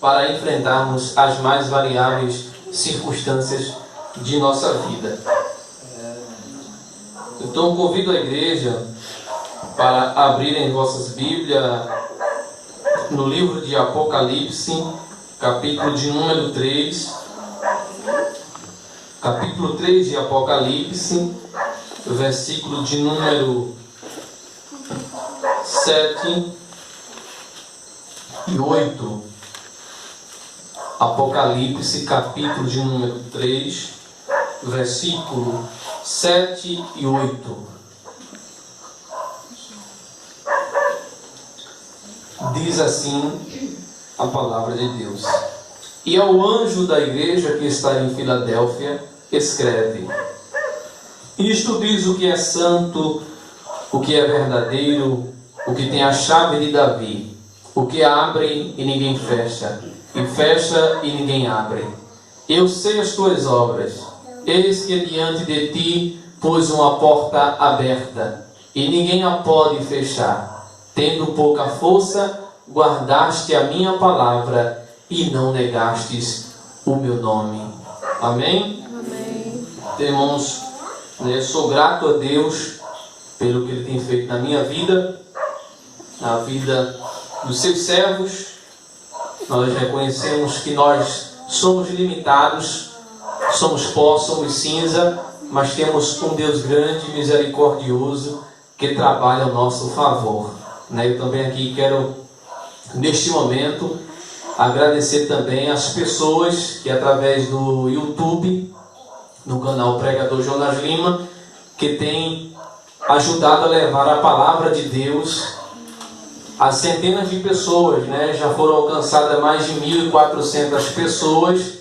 para enfrentarmos as mais variáveis circunstâncias de nossa vida. Então convido a igreja para abrirem vossas Bíblias no livro de Apocalipse, capítulo de número 3. Capítulo 3 de Apocalipse, versículo de número 7 e 8. Apocalipse, capítulo de número 3, versículo 7 e 8. Diz assim a palavra de Deus: E ao anjo da igreja que está em Filadélfia, escreve: Isto diz o que é santo, o que é verdadeiro, o que tem a chave de Davi, o que abre e ninguém fecha, e fecha e ninguém abre. Eu sei as tuas obras. Eis que diante de ti pus uma porta aberta, e ninguém a pode fechar. Tendo pouca força, guardaste a minha palavra, e não negastes o meu nome. Amém? Amém. Irmãos, sou grato a Deus pelo que Ele tem feito na minha vida, na vida dos seus servos. Nós reconhecemos que nós somos limitados, somos pó, somos cinza, mas temos um Deus grande, misericordioso, que trabalha ao nosso favor. Eu também aqui quero, neste momento, agradecer também as pessoas que através do YouTube, no canal Pregador Jonas Lima, que tem ajudado a levar a palavra de Deus a centenas de pessoas, Já foram alcançadas mais de 1.400 pessoas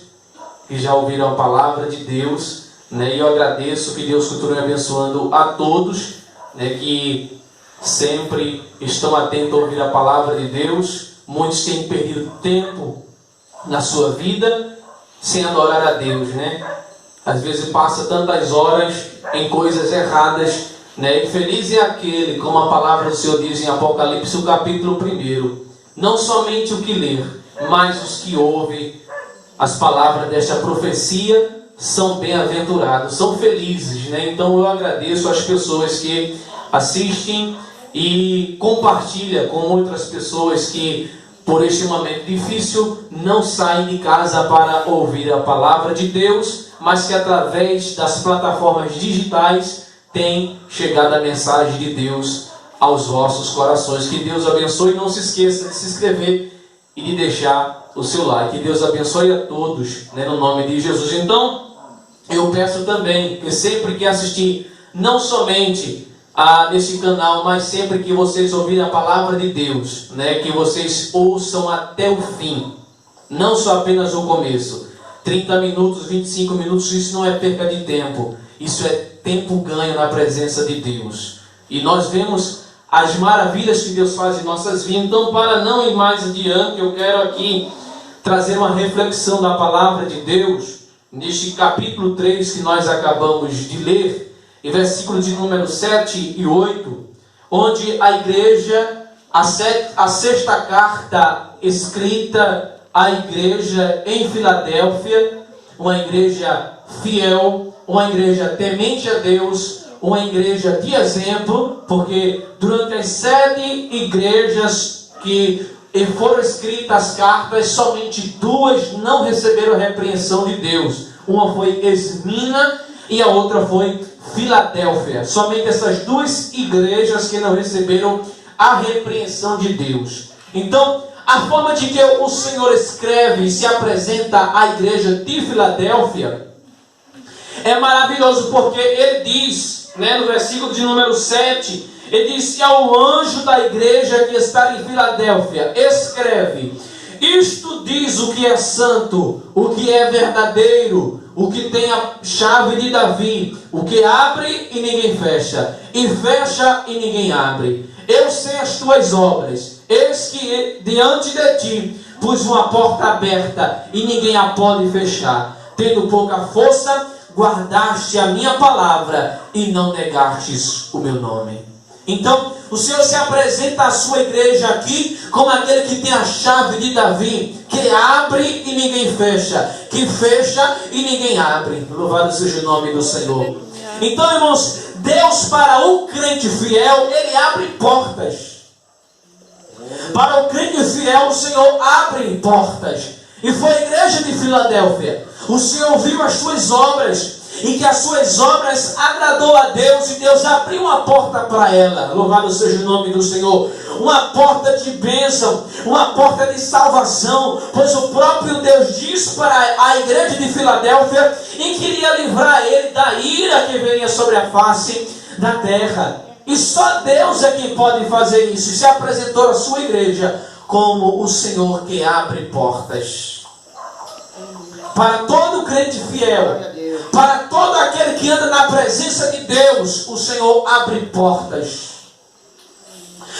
que já ouviram a palavra de Deus, E eu agradeço, que Deus continue abençoando a todos, que sempre estão atentos a ouvir a palavra de Deus. Muitos têm perdido tempo na sua vida sem adorar a Deus, Às vezes passa tantas horas em coisas erradas, E feliz é aquele, como a palavra do Senhor diz em Apocalipse, o capítulo 1, não somente o que ler, mas os que ouvem as palavras desta profecia são bem-aventurados, são felizes, Então eu agradeço às pessoas que assistem e compartilham com outras pessoas que, por este momento difícil, não saem de casa para ouvir a palavra de Deus, mas que através das plataformas digitais tem chegado a mensagem de Deus aos vossos corações. Que Deus abençoe. Não se esqueça de se inscrever e de deixar o seu like. Que Deus abençoe a todos, no nome de Jesus. Então, eu peço também que sempre que assistir, não somente neste canal, mas sempre que vocês ouvirem a palavra de Deus, que vocês ouçam até o fim, não só apenas o começo. 30 minutos, 25 minutos, isso não é perca de tempo, isso é tempo ganho na presença de Deus. E nós vemos as maravilhas que Deus faz em nossas vidas. Então, para não ir mais adiante, eu quero aqui trazer uma reflexão da palavra de Deus, neste capítulo 3 que nós acabamos de ler, em versículo de número 7 e 8, onde a igreja, a sexta carta escrita à igreja em Filadélfia, uma igreja fiel, uma igreja temente a Deus, uma igreja de exemplo, porque durante as 7 igrejas que foram escritas as cartas, somente 2 não receberam a repreensão de Deus. Uma foi Esmina e a outra foi Filadélfia. Somente essas 2 igrejas que não receberam a repreensão de Deus. Então, a forma de que o Senhor escreve e se apresenta à igreja de Filadélfia é maravilhoso, porque ele diz, no versículo de número 7, ele diz: ao anjo da igreja que está em Filadélfia, escreve: isto diz o que é santo, o que é verdadeiro, o que tem a chave de Davi, o que abre e ninguém fecha, e fecha e ninguém abre. Eu sei as tuas obras, eis que diante de ti pus uma porta aberta, e ninguém a pode fechar. Tendo pouca força, guardaste a minha palavra, e não negastes o meu nome. Então, o Senhor se apresenta à sua igreja aqui como aquele que tem a chave de Davi, que abre e ninguém fecha, que fecha e ninguém abre. Louvado seja o nome do Senhor. Então, irmãos, Deus para o crente fiel, Ele abre portas. Para o crente fiel, o Senhor abre portas. E foi a igreja de Filadélfia. O Senhor viu as suas obras, e que as suas obras agradou a Deus, e Deus abriu uma porta para ela. Louvado seja o nome do Senhor. Uma porta de bênção, uma porta de salvação, pois o próprio Deus disse para a igreja de Filadélfia e queria livrar ele da ira que venha sobre a face da terra. E só Deus é quem pode fazer isso. E se apresentou à sua igreja como o Senhor que abre portas. Para todo crente fiel, para todo aquele que anda na presença de Deus, o Senhor abre portas.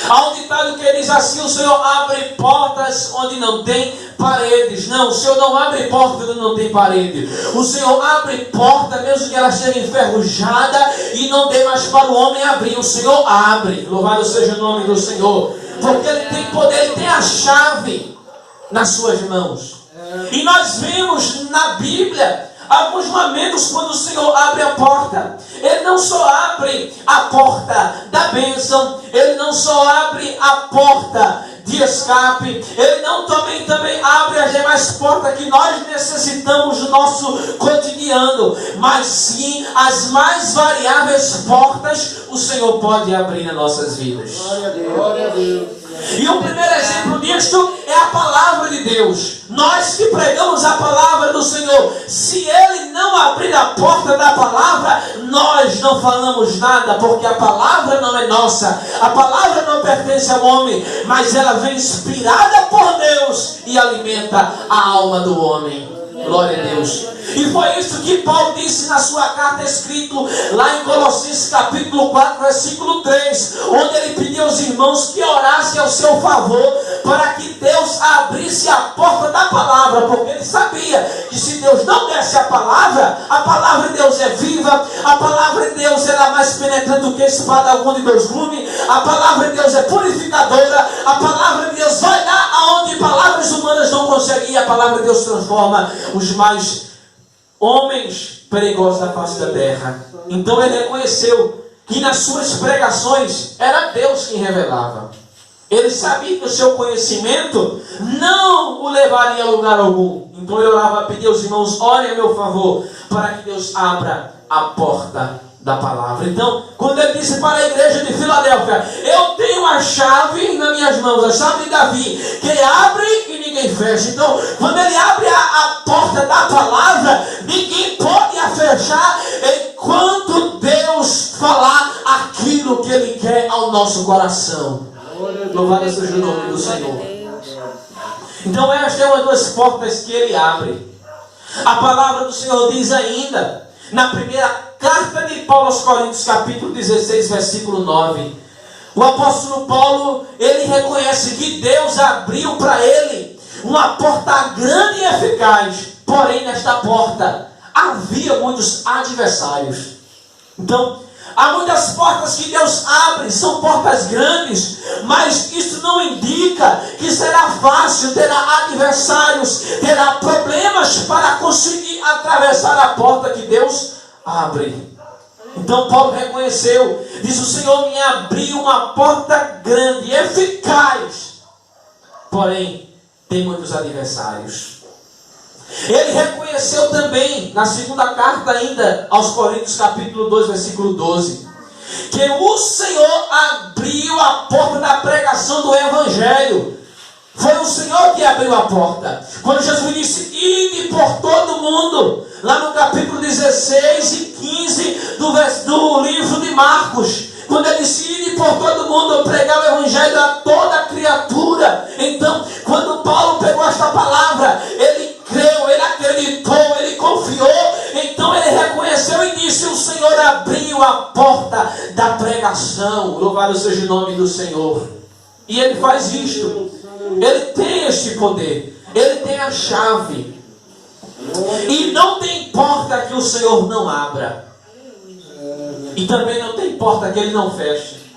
Há um ditado que diz assim: o Senhor abre portas onde não tem paredes. Não, o Senhor não abre portas onde não tem parede. O Senhor abre porta mesmo que ela esteja enferrujada e não dê mais para o homem abrir. O Senhor abre. Louvado seja o nome do Senhor. Porque Ele tem poder, Ele tem a chave nas suas mãos. E nós vemos na Bíblia alguns momentos quando o Senhor abre a porta. Ele não só abre a porta da bênção, Ele não só abre a porta de escape, Ele não também abre as demais portas que nós necessitamos no nosso cotidiano, mas sim as mais variáveis portas o Senhor pode abrir nas nossas vidas. Glória a Deus. Glória a Deus. E o primeiro exemplo disto é a palavra de Deus. Nós que pregamos a palavra do Senhor, se Ele não abrir a porta da palavra, nós não falamos nada, porque a palavra não é nossa, a palavra não pertence ao homem, mas ela vem inspirada por Deus e alimenta a alma do homem. Glória a Deus. E foi isso que Paulo disse na sua carta, escrito lá em Colossenses capítulo 4, versículo 3, onde ele pediu aos irmãos que orassem ao seu favor para que Deus abrisse a porta da palavra, porque ele sabia que se Deus não desse a palavra de Deus é viva, a palavra de Deus ela é mais penetrante do que espada alguma de dois gumes, a palavra de Deus é purificadora, a palavra de Deus vai lá aonde palavras humanas não conseguem, a palavra de Deus transforma os mais homens perigosos da face da terra. Então ele reconheceu que nas suas pregações era Deus quem revelava. Ele sabia que o seu conhecimento não o levaria a lugar algum. Então ele orava, pedia aos irmãos, orem a meu favor, para que Deus abra a porta da palavra. Então, quando ele disse para a igreja de Filadélfia: eu tenho a chave nas minhas mãos, a chave de Davi, que abre e ninguém fecha. Então, quando ele abre a porta da palavra, ninguém pode a fechar enquanto Deus falar aquilo que Ele quer ao nosso coração. Louvado seja o nome do Senhor. Então esta é uma das portas que Ele abre. A palavra do Senhor diz ainda, na primeira carta de Paulo aos Coríntios, capítulo 16, versículo 9. O apóstolo Paulo, ele reconhece que Deus abriu para ele uma porta grande e eficaz. Porém, nesta porta havia muitos adversários. Então, há muitas portas que Deus abre, são portas grandes, mas isso não indica que será fácil, terá adversários, terá problemas para conseguir atravessar a porta que Deus abre. Então Paulo reconheceu, diz: o Senhor me abriu uma porta grande, eficaz, porém tem muitos adversários. Ele reconheceu também, na segunda carta ainda aos Coríntios, capítulo 2, versículo 12, que o Senhor abriu a porta da pregação do Evangelho. Foi o Senhor que abriu a porta. Quando Jesus disse: ide por todo mundo, lá no capítulo 16 e 15 do livro de Marcos, quando ele disse: ide por todo mundo, pregar o Evangelho a toda criatura. Então, quando Paulo pegou esta palavra, ele creu, ele acreditou, ele confiou. Então ele reconheceu e disse: o Senhor abriu a porta da pregação. Louvado seja o nome do Senhor. E ele faz isto. Ele tem este poder. Ele tem a chave. E não tem porta que o Senhor não abra. E também não tem porta que Ele não feche.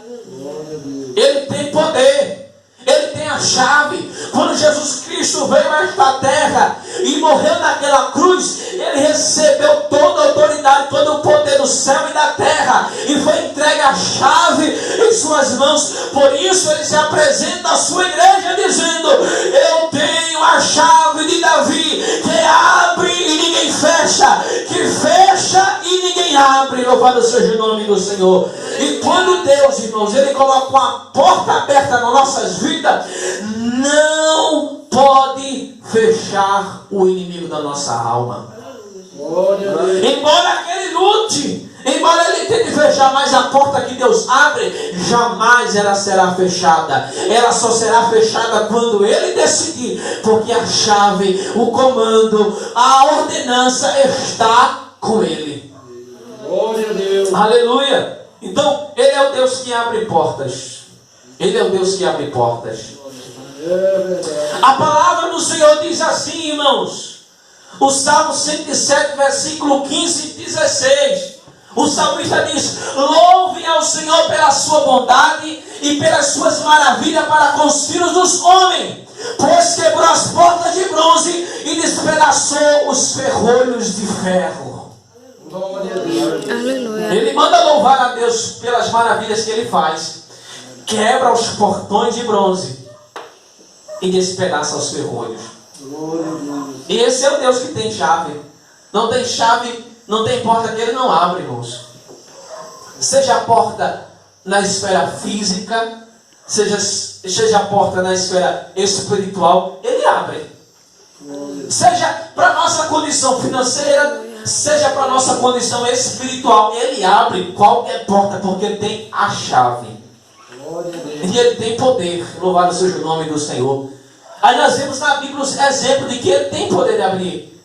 Ele tem poder. Ele tem a chave. Quando Jesus Cristo veio a esta terra e morreu naquela cruz, ele recebeu toda a autoridade, todo o poder do céu e da terra, e foi entregue a chave em suas mãos. Por isso ele se apresenta à sua igreja dizendo: eu tenho a chave de Davi, que abre e ninguém fecha, que fecha e ninguém abre. Louvado seja o nome do Senhor. E quando Deus, irmãos, ele coloca uma porta aberta nas nossas vidas, não pode fechar o inimigo da nossa alma. Embora ele lute, embora ele tente fechar, mas a porta que Deus abre, jamais ela será fechada. Ela só será fechada quando ele decidir, porque a chave, o comando, a ordenança está com ele. Glória a Deus. Aleluia. Então, ele é o Deus que abre portas. Ele é o Deus que abre portas. A palavra do Senhor diz assim, irmãos. O Salmo 107, versículo 15 e 16. O salmista diz: louve ao Senhor pela sua bondade e pelas suas maravilhas para com os filhos dos homens, pois quebrou as portas de bronze e despedaçou os ferrolhos de ferro. Aleluia. Ele manda louvar a Deus pelas maravilhas que ele faz. Quebra os portões de bronze e despedaça os ferrolhos. E esse é o Deus que tem chave. Não tem chave, não tem porta que ele não abre, irmãos. Seja a porta na esfera física, seja a porta na esfera espiritual, ele abre. Seja para a nossa condição financeira, seja para a nossa condição espiritual, ele abre qualquer porta, porque ele tem a chave. E ele tem poder. Louvado seja o nome do Senhor. Aí nós vemos na Bíblia os exemplos de que ele tem poder de abrir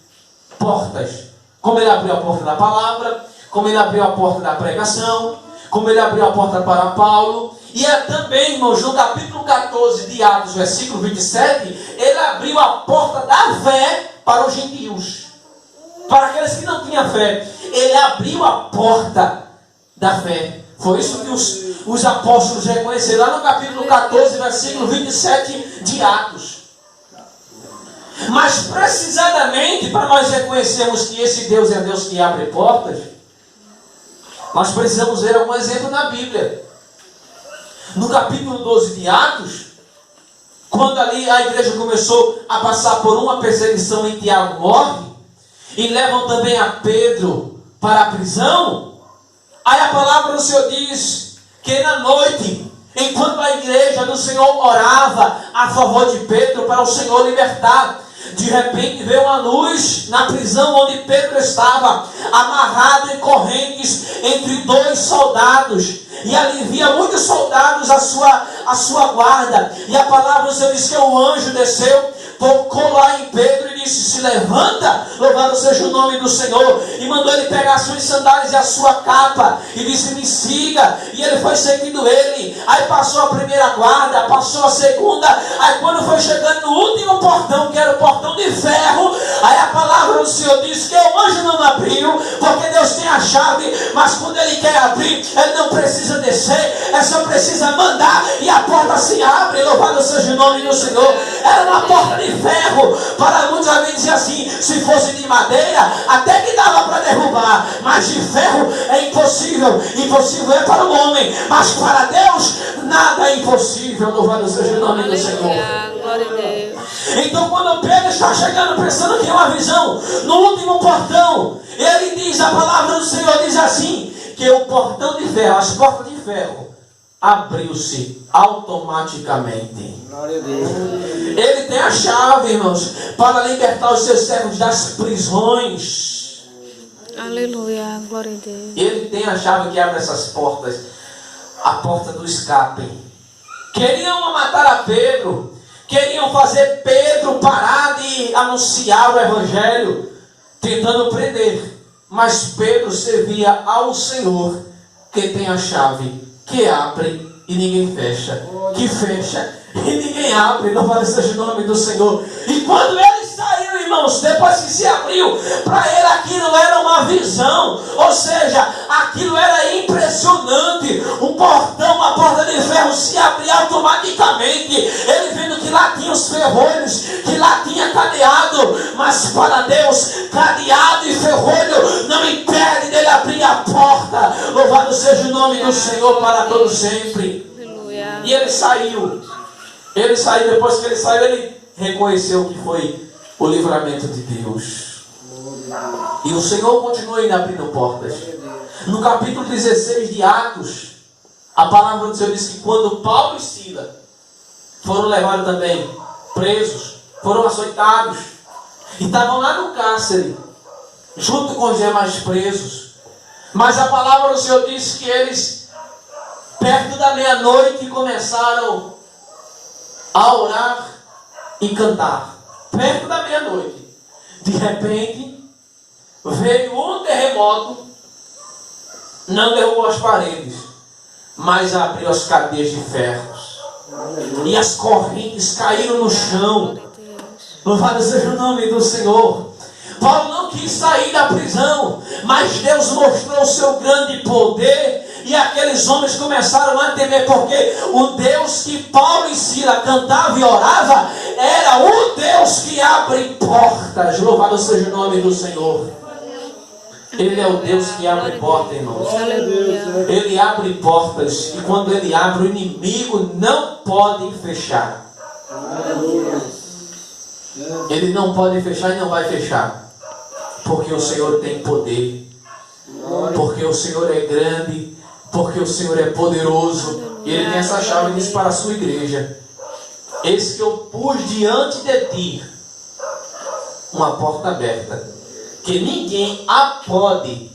portas. Como ele abriu a porta da palavra, como ele abriu a porta da pregação, como ele abriu a porta para Paulo. E é também, irmãos, no capítulo 14 de Atos, versículo 27, ele abriu a porta da fé para os gentios. Para aqueles que não tinham fé. Ele abriu a porta da fé. Foi isso que os apóstolos reconheceram lá no capítulo 14, versículo 27 de Atos. Mas precisamente para nós reconhecermos que esse Deus é Deus que abre portas, nós precisamos ver algum exemplo na Bíblia. No capítulo 12 de Atos, quando ali a igreja começou a passar por uma perseguição e Tiago morre, e levam também a Pedro para a prisão, aí a palavra do Senhor diz que na noite, enquanto a igreja do Senhor orava a favor de Pedro para o Senhor libertar, de repente veio uma luz na prisão onde Pedro estava, amarrado em correntes entre dois soldados. E ali via muitos soldados à sua guarda. E a palavra do Senhor diz que o anjo desceu, tocou lá em Pedro e disse: se levanta, louvado seja o nome do Senhor. E mandou ele pegar as suas sandálias e a sua capa. E disse: me siga. E ele foi seguindo ele. Aí passou a primeira guarda, passou a segunda. Aí quando foi chegando no último portão, que era o portão de ferro, aí a palavra do Senhor diz que o anjo não abriu, porque Deus tem a chave. Mas quando ele quer abrir, ele não precisa descer, ele só precisa mandar e a porta se abre. Louvado seja o nome do Senhor. Era uma porta de ferro. Para muitos alguém dizia assim: se fosse de madeira até que dava para derrubar, mas de ferro é impossível. Impossível é para o homem, mas para Deus nada é impossível. Louvado seja o nome do Senhor. Glória a Deus. Então quando Pedro está chegando pensando que é uma visão, no último portão, ele diz, a palavra do Senhor diz assim, que o portão de ferro, as portas de ferro, abriu-se automaticamente. Glória a Deus. Ele tem a chave, irmãos, para libertar os seus servos das prisões. Aleluia, glória a Deus. Ele tem a chave que abre essas portas, a porta do escape. Queriam matar a Pedro, queriam fazer Pedro parar de anunciar o evangelho, tentando prender. Mas Pedro servia ao Senhor, que tem a chave, que abre e ninguém fecha, que fecha e ninguém abre. Louvado seja o nome do Senhor. E quando ele saiu, irmãos, depois que se abriu, para ele aquilo era uma visão, ou seja, aquilo era impressionante. Um portão, uma porta de ferro se abriu automaticamente, ele vendo que lá tinha os ferrolhos, que lá tinha cadeado, mas para Deus, cadeado e ferrolho não impede dele abrir a porta. Louvado seja o nome do Senhor para todo sempre. Aleluia. E ele saiu, depois que ele saiu, ele reconheceu que foi o livramento de Deus. E o Senhor continua ainda abrindo portas. No capítulo 16 de Atos, a palavra do Senhor diz que quando Paulo e Silas foram levados também presos, foram açoitados, e estavam lá no cárcere, junto com os demais presos. Mas a palavra do Senhor diz que eles, perto da meia-noite, começaram a orar e cantar. Perto da meia-noite. De repente, veio um terremoto, não derrubou as paredes, mas abriu as cadeias de ferros. E as correntes caíram no chão. Louvado seja o nome do Senhor. Paulo não quis sair da prisão, mas Deus mostrou o seu grande poder. E aqueles homens começaram a temer, porque o Deus que Paulo e Silas cantavam e orava era o Deus que abre portas. Louvado seja o nome do Senhor. Ele é o Deus que abre portas, irmãos. Ele abre portas, e quando ele abre, o inimigo não pode fechar. Ele não pode fechar e não vai fechar, porque o Senhor tem poder, porque o Senhor é grande, porque o Senhor é poderoso. E Ele tem essa chave e diz para a sua igreja: eis que eu pus diante de ti uma porta aberta, que ninguém a pode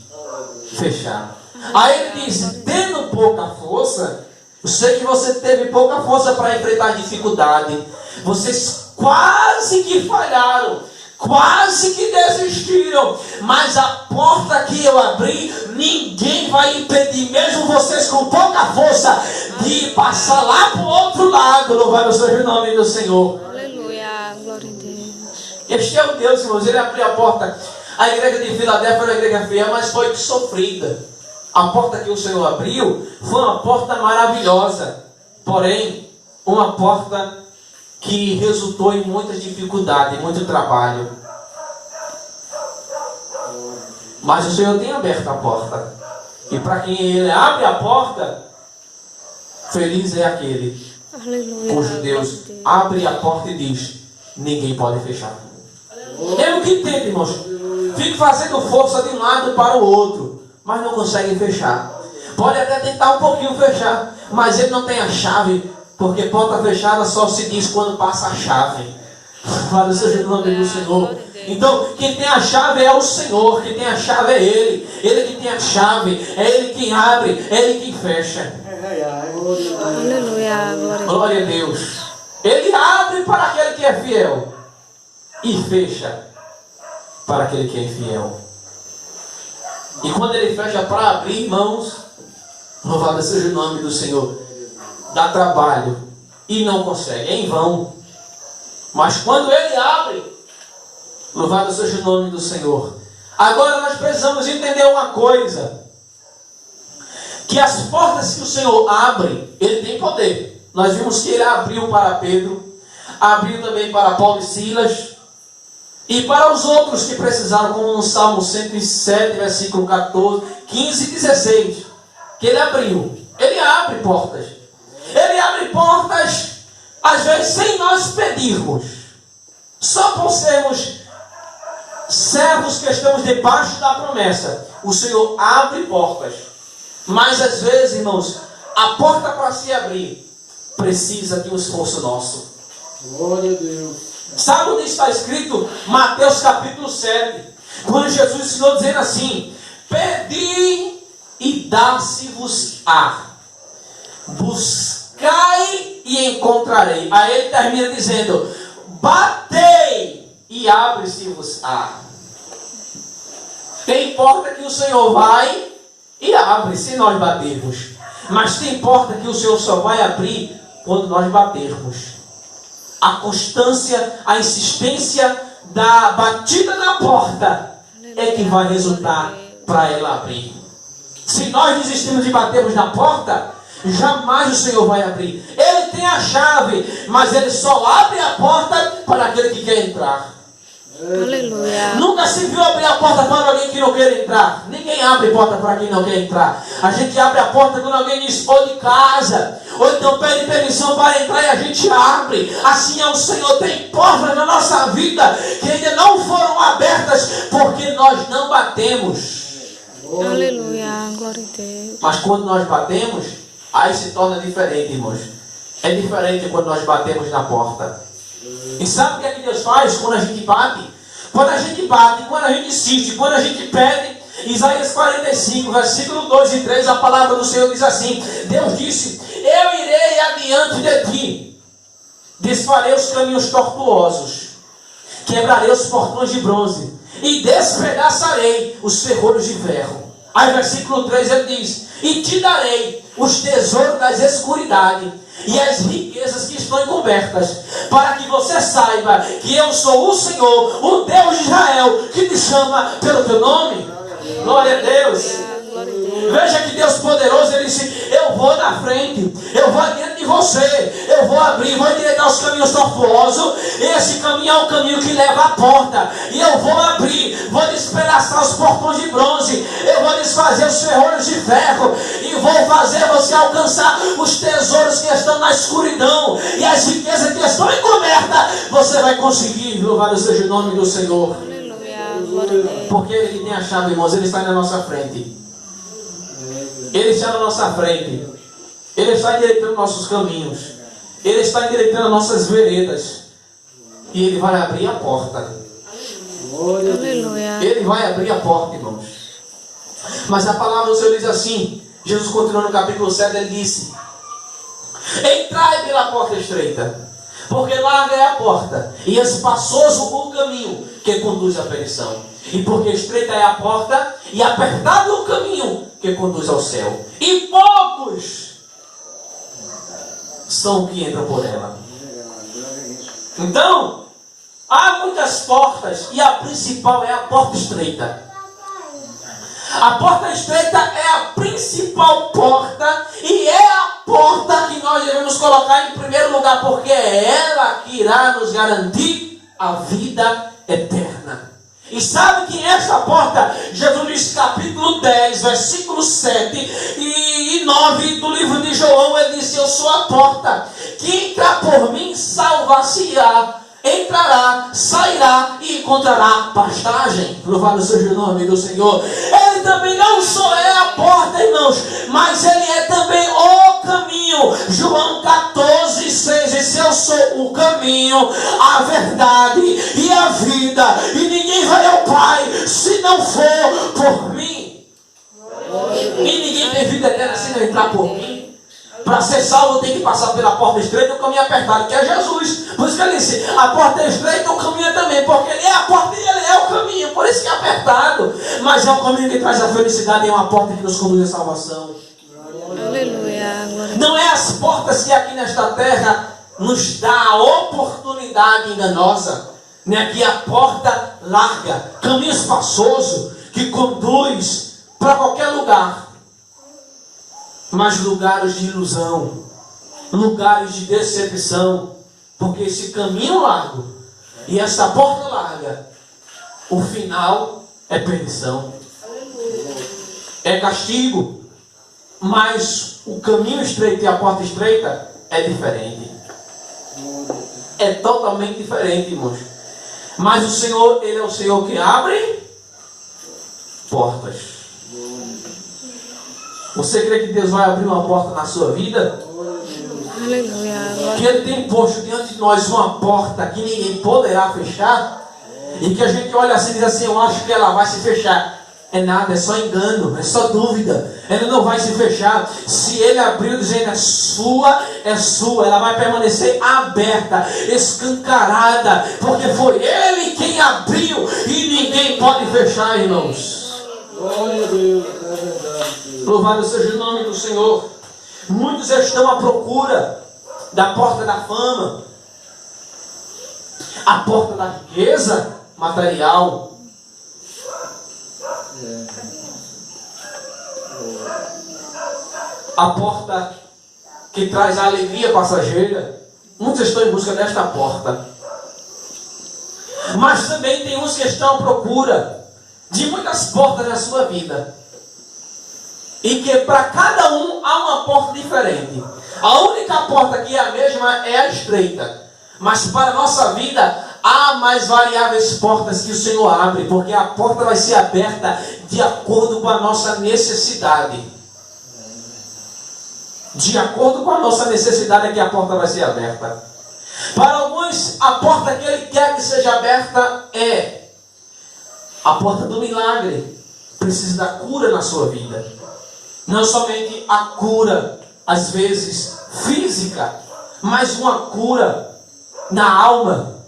fechar. Aí ele diz: tendo pouca força, eu sei que você teve pouca força para enfrentar a dificuldade, vocês quase que falharam, quase que desistiram, mas a porta que eu abri, ninguém vai impedir, mesmo vocês com pouca força, de passar lá para o outro lado. Louvado seja o nome do Senhor. Aleluia, glória a Deus. Este é o Deus, irmãos. Ele abriu a porta. A igreja de Filadélfia era uma igreja fiel, mas foi sofrida. A porta que o Senhor abriu foi uma porta maravilhosa, porém uma porta que resultou em muitas dificuldades, muito trabalho. Mas o Senhor tem aberto a porta. E para quem Ele abre a porta, feliz é aquele cujo Deus abre a porta e diz: ninguém pode fechar. É o que tem, irmãos. Fique fazendo força de um lado para o outro, mas não consegue fechar. Pode até tentar um pouquinho fechar, mas ele não tem a chave, porque porta fechada só se diz quando passa a chave. Louvado seja o nome do Senhor. Então, quem tem a chave é o Senhor, quem tem a chave é Ele. Ele que tem a chave, é Ele quem abre, é Ele quem fecha. Aleluia, glória a Deus. Ele abre para aquele que é fiel e fecha para aquele que é infiel. E quando Ele fecha para abrir, irmãos, louvado seja o nome do Senhor, dá trabalho e não consegue, é em vão. Mas quando Ele abre, louvado seja o nome do Senhor. Agora nós precisamos entender uma coisa: que as portas que o Senhor abre, Ele tem poder. Nós vimos que Ele abriu para Pedro, abriu também para Paulo e Silas, e para os outros que precisaram, como no Salmo 107, versículo 14, 15 e 16, que Ele abriu. Ele abre portas. Ele abre portas, às vezes, sem nós pedirmos. Só por sermos servos que estamos debaixo da promessa, o Senhor abre portas. Mas às vezes, irmãos, a porta para se abrir precisa de um esforço nosso. Glória a Deus. Sabe onde está escrito? Mateus capítulo 7. Quando Jesus ensinou dizendo assim: pedi e dar-se-vos-á, buscai e encontrarei. Aí ele termina dizendo: batei e abre-se-vos-á. Tem porta que o Senhor vai e abre se nós batermos, mas tem porta que o Senhor só vai abrir quando nós batermos. A constância, a insistência da batida na porta é que vai resultar para ela abrir. Se nós desistimos de batermos na porta, jamais o Senhor vai abrir. Ele tem a chave, mas ele só abre a porta para aquele que quer entrar. Aleluia. Nunca se viu abrir a porta para alguém que não quer entrar. Ninguém abre porta para quem não quer entrar. A gente abre a porta quando alguém diz ou de casa, ou então pede permissão para entrar e a gente abre. Assim é o Senhor. Tem portas na nossa vida que ainda não foram abertas porque nós não batemos. Aleluia. Glória a Deus. Mas quando nós batemos, aí se torna diferente, irmãos. É diferente quando nós batemos na porta. E sabe o que é que Deus faz quando a gente bate? Quando a gente bate, quando a gente insiste, quando a gente pede, Isaías 45, versículo 2 e 3, a palavra do Senhor diz assim: Deus disse: eu irei adiante de ti, desfarei os caminhos tortuosos, quebrarei os portões de bronze e despedaçarei os ferrolhos de ferro. Aí versículo 3 ele diz: e te darei os tesouros das escuridades e as riquezas que estão encobertas, para que você saiba que eu sou o Senhor, o Deus de Israel, que te chama pelo teu nome. Glória a Deus. Veja que Deus poderoso, ele disse: eu vou na frente, eu vou adiante de você, eu vou abrir, vou endireitar os caminhos tortuosos. Esse caminho é o caminho que leva à porta, e eu vou abrir, vou despedaçar os portões de bronze, eu vou desfazer os ferrolhos de ferro, e vou fazer você alcançar os tesouros que estão na escuridão, e as riquezas que estão encobertas, você vai conseguir. Louvado seja o nome do Senhor. Aleluia. Glória a Deus. Porque Ele tem a chave, irmãos, Ele está na nossa frente. Ele está na nossa frente. Ele está endireitando nossos caminhos. Ele está endireitando nossas veredas. E Ele vai abrir a porta. Aleluia. Ele vai abrir a porta, irmãos. Mas a palavra do Senhor diz assim. Jesus continua no capítulo 7, ele disse: entrai pela porta estreita, porque larga é a porta, e espaçoso o caminho que conduz à perdição. E porque estreita é a porta, e apertado o caminho que conduz ao céu, e poucos são que entram por ela. Então, há muitas portas, e a principal é a porta estreita. A porta estreita é a principal porta, e é a porta que nós devemos colocar em primeiro lugar, porque é ela que irá nos garantir a vida eterna. E sabe que essa porta, Jesus diz, capítulo 10, versículo 7 e 9 do livro de João, ele disse: eu sou a porta, que entrar por mim salvar-se-á, entrará, sairá e encontrará pastagem. Louvado seja o nome do Senhor. Ele também não só é a porta, irmãos, mas Ele é também o caminho. João 14, 6 diz: eu sou o caminho, a verdade e a vida, e ninguém vai ao Pai se não for por mim. E ninguém tem vida eterna se não entrar por mim. Para ser salvo tem que passar pela porta estreita e o caminho apertado, que é Jesus. Por isso que ele disse: a porta é estreita, o caminho é também, porque Ele é a porta e Ele é o caminho. Por isso que é apertado, mas é o caminho que traz a felicidade, é uma porta que nos conduz à salvação. Aleluia. Não é as portas que aqui nesta terra nos dá a oportunidade enganosa, nem aqui a porta larga, caminho espaçoso que conduz para qualquer lugar. Mas lugares de ilusão, lugares de decepção, porque esse caminho largo e essa porta larga, o final é perdição, é castigo. Mas o caminho estreito e a porta estreita é diferente, é totalmente diferente, irmãos. Mas o Senhor, Ele é o Senhor que abre portas. Você crê que Deus vai abrir uma porta na sua vida? Aleluia. Que Ele tem posto diante de nós uma porta que ninguém poderá fechar, e que a gente olha assim e diz assim: eu acho que ela vai se fechar. É nada, é só engano, é só dúvida. Ela não vai se fechar. Se Ele abriu dizendo é sua, ela vai permanecer aberta, escancarada, porque foi Ele quem abriu e ninguém pode fechar, irmãos. Glória a Deus, é verdade. Louvado seja o nome do Senhor. Muitos estão à procura da porta da fama, a porta da riqueza material, a porta que traz a alegria passageira. Muitos estão em busca desta porta. Mas também tem uns que estão à procura de muitas portas na sua vida. E que para cada um há uma porta diferente. A única porta que é a mesma é a estreita. Mas para a nossa vida há mais variáveis portas que o Senhor abre. Porque a porta vai ser aberta de acordo com a nossa necessidade. De acordo com a nossa necessidade é que a porta vai ser aberta. Para alguns, a porta que Ele quer que seja aberta é a porta do milagre. Precisa da cura na sua vida. Não somente a cura, às vezes, física, mas uma cura na alma.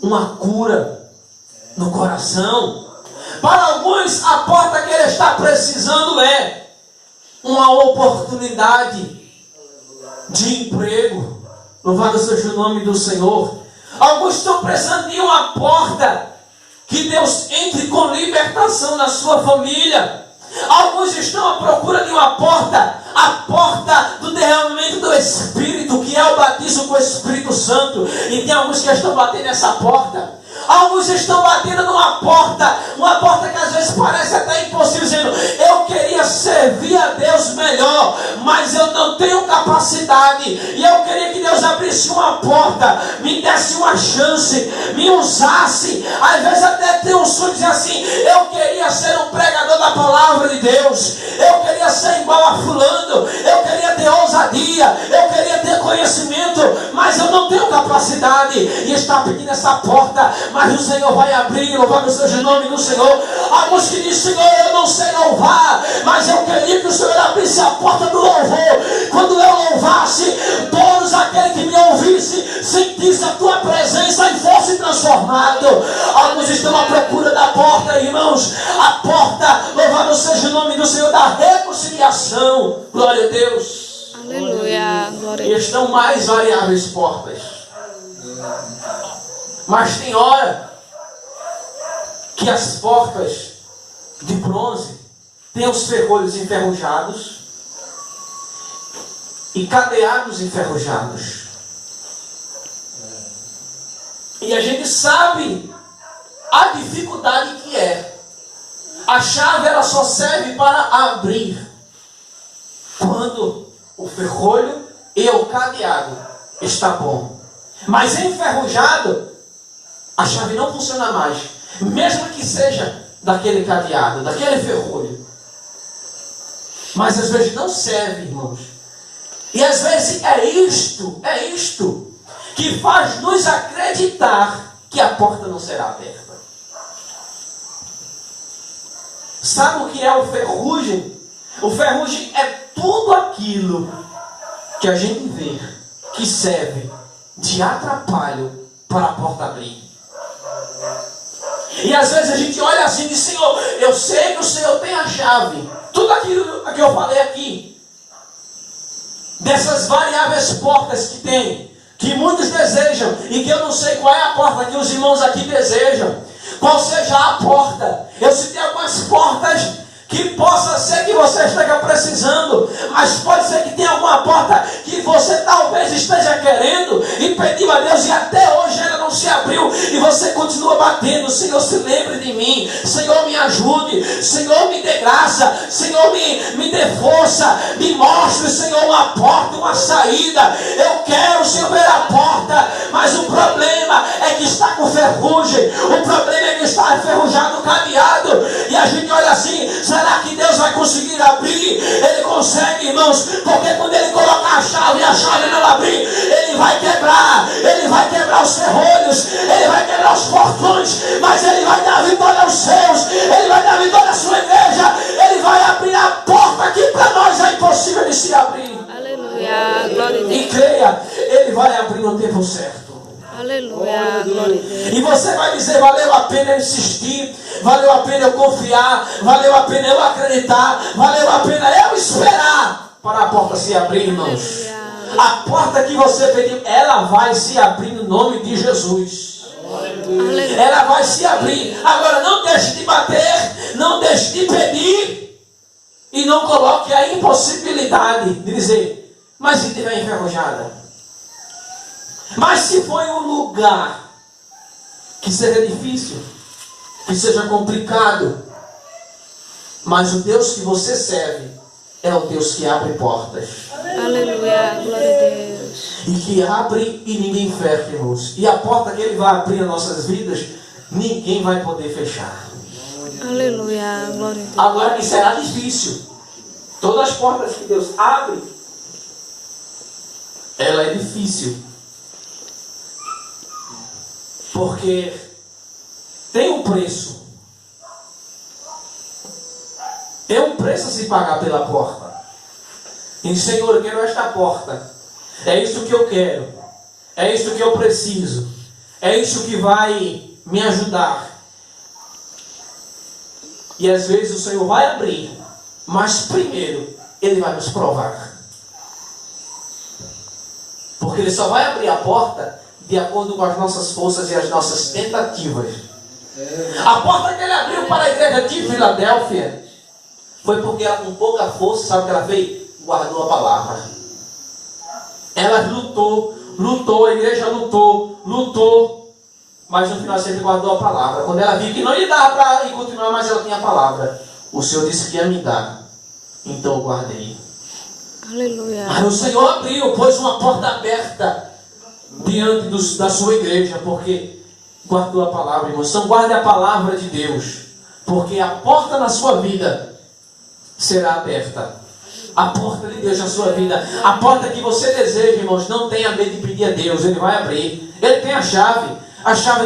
Uma cura no coração. Para alguns, a porta que ele está precisando é uma oportunidade de emprego. Louvado seja o nome do Senhor. Alguns estão precisando de uma porta que Deus entre com libertação na sua família. Alguns estão à procura de uma porta, a porta do derramamento do Espírito, que é o batismo com o Espírito Santo. E tem alguns que estão batendo nessa porta. Alguns estão batendo numa porta, uma porta que às vezes parece até impossível, dizendo: eu queria servir a Deus melhor, mas eu não tenho capacidade, e eu queria que Deus abrisse uma porta, me desse uma chance, me usasse. Às vezes até tem um sonho de dizer assim: eu queria ser um pregador da palavra de Deus, eu queria ser igual a fulano, eu queria ter ousadia, eu queria ter conhecimento, mas eu não tenho capacidade, e está pedindo essa porta. Mas o Senhor vai abrir, louvado seja o nome do Senhor. Alguns que dizem: Senhor, eu não sei louvar, mas eu queria que o Senhor abrisse a porta do louvor. Quando eu louvasse, todos aqueles que me ouvissem sentissem a tua presença e fosse transformado. Alguns estão à procura da porta, irmãos. A porta, louvado seja o nome do Senhor, da reconciliação. Glória a Deus. Aleluia. Glória a E Deus. estão mais variáveis portas. Mas tem hora que as portas de bronze têm os ferrolhos enferrujados e cadeados enferrujados. E a gente sabe a dificuldade que é. A chave ela só serve para abrir quando o ferrolho e o cadeado está bom. Mas enferrujado, a chave não funciona mais, mesmo que seja daquele cadeado, daquele ferrolho. Mas às vezes não serve, irmãos. E às vezes é isto que faz nos acreditar que a porta não será aberta. Sabe o que é o ferrugem? O ferrugem é tudo aquilo que a gente vê que serve de atrapalho para a porta abrir. E às vezes a gente olha assim e diz: Senhor, eu sei que o Senhor tem a chave. Tudo aquilo que eu falei aqui, dessas variáveis portas que tem, que muitos desejam, e que eu não sei qual é a porta que os irmãos aqui desejam, qual seja a porta. Eu citei algumas portas que possa ser que você esteja precisando, mas pode ser que tenha alguma porta que você talvez esteja querendo e pediu a Deus e até hoje ela não se abriu, e você continua batendo: Senhor, se lembre de mim, Senhor, me ajude, Senhor, me dê graça, Senhor, me dê força, me mostre, Senhor, uma porta, uma saída. Eu quero, Senhor, ver a porta, mas o problema é que está com ferrugem, o problema é que está enferrujado o cadeado, e a gente olha assim: será que Deus vai conseguir abrir? Ele consegue, irmãos, porque quando Ele colocar a chave e a chave não abrir, Ele vai quebrar os ferrolhos, Ele vai quebrar os portões, mas Ele vai dar vitória aos seus, Ele vai dar vitória à sua igreja, Ele vai abrir a porta que para nós é impossível de se abrir. Aleluia. Glória a E Deus. creia, Ele vai abrir no tempo certo. Aleluia. Glória a Deus. E você vai dizer: valeu a pena eu insistir, valeu a pena eu confiar, valeu a pena eu acreditar, valeu a pena eu esperar para a porta se abrir, irmãos. A porta que você pediu, ela vai se abrir no nome de Jesus. Aleluia. Ela vai se abrir. Agora não deixe de bater, não deixe de pedir, e não coloque a impossibilidade de dizer: Mas se estiver enferrujada? Mas se for em um lugar que seja difícil, que seja complicado, mas o Deus que você serve é o Deus que abre portas. Aleluia, glória a Deus. E que abre e ninguém fecha, irmãos. E a porta que Ele vai abrir nas nossas vidas, ninguém vai poder fechar. Aleluia, glória a Deus. Agora que será difícil. Todas as portas que Deus abre, ela é difícil. Porque tem um preço. Tem um preço a se pagar pela porta. E Senhor, eu quero esta porta. É isso que eu quero. É isso que eu preciso. É isso que vai me ajudar. E às vezes o Senhor vai abrir. Mas primeiro, Ele vai nos provar. Porque Ele só vai abrir a porta de acordo com as nossas forças e as nossas tentativas. A porta que Ele abriu para a igreja de Filadélfia foi porque ela, com pouca força, sabe o que ela fez? Guardou a palavra. Ela lutou, a igreja lutou, mas no final sempre guardou a palavra. Quando ela viu que não ia dar para ir continuar, mas ela tinha a palavra. O Senhor disse que ia me dar, então eu guardei. Aleluia. Mas o Senhor abriu, pôs uma porta aberta diante da sua igreja, porque guardou a palavra, irmãos. Então guarde a palavra de Deus, porque a porta na sua vida será aberta. A porta de Deus na sua vida, a porta que você deseja, irmãos, não tenha medo de pedir a Deus, Ele vai abrir. Ele tem a chave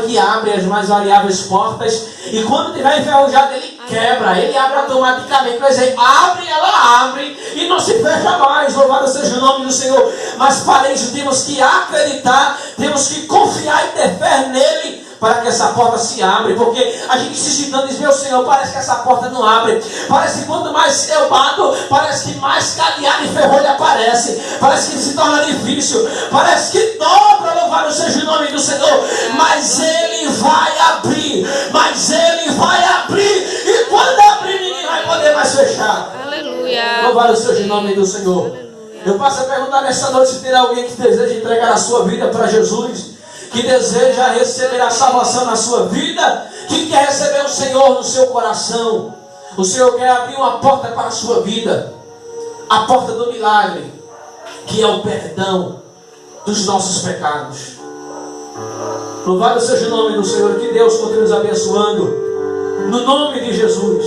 que abre as mais variáveis portas, e quando tiver enferrujado, Ele quebra, Ele abre automaticamente. Quer dizer, abre, ela abre, e não se fecha mais. Louvado seja o nome do Senhor. Mas para isso temos que acreditar, temos que confiar e ter fé nele, para que essa porta se abra. Porque a gente se citando diz: meu Senhor, parece que essa porta não abre. Parece que quanto mais eu bato, parece que mais cadeado e ferrolho aparece. Parece que se torna difícil. Parece que dobra, louvado seja o nome do Senhor. Mas Ele vai abrir. Mas Ele vai abrir. E quando abrir, ninguém vai poder mais fechar. Aleluia. Louvado seja o nome do Senhor. Aleluia. Eu passo a perguntar nessa noite se tem alguém que deseja entregar a sua vida para Jesus, que deseja receber a salvação na sua vida, que quer receber o Senhor no seu coração. O Senhor quer abrir uma porta para a sua vida, a porta do milagre, que é o perdão dos nossos pecados. Louvado seja o nome do Senhor, que Deus continue nos abençoando, no nome de Jesus.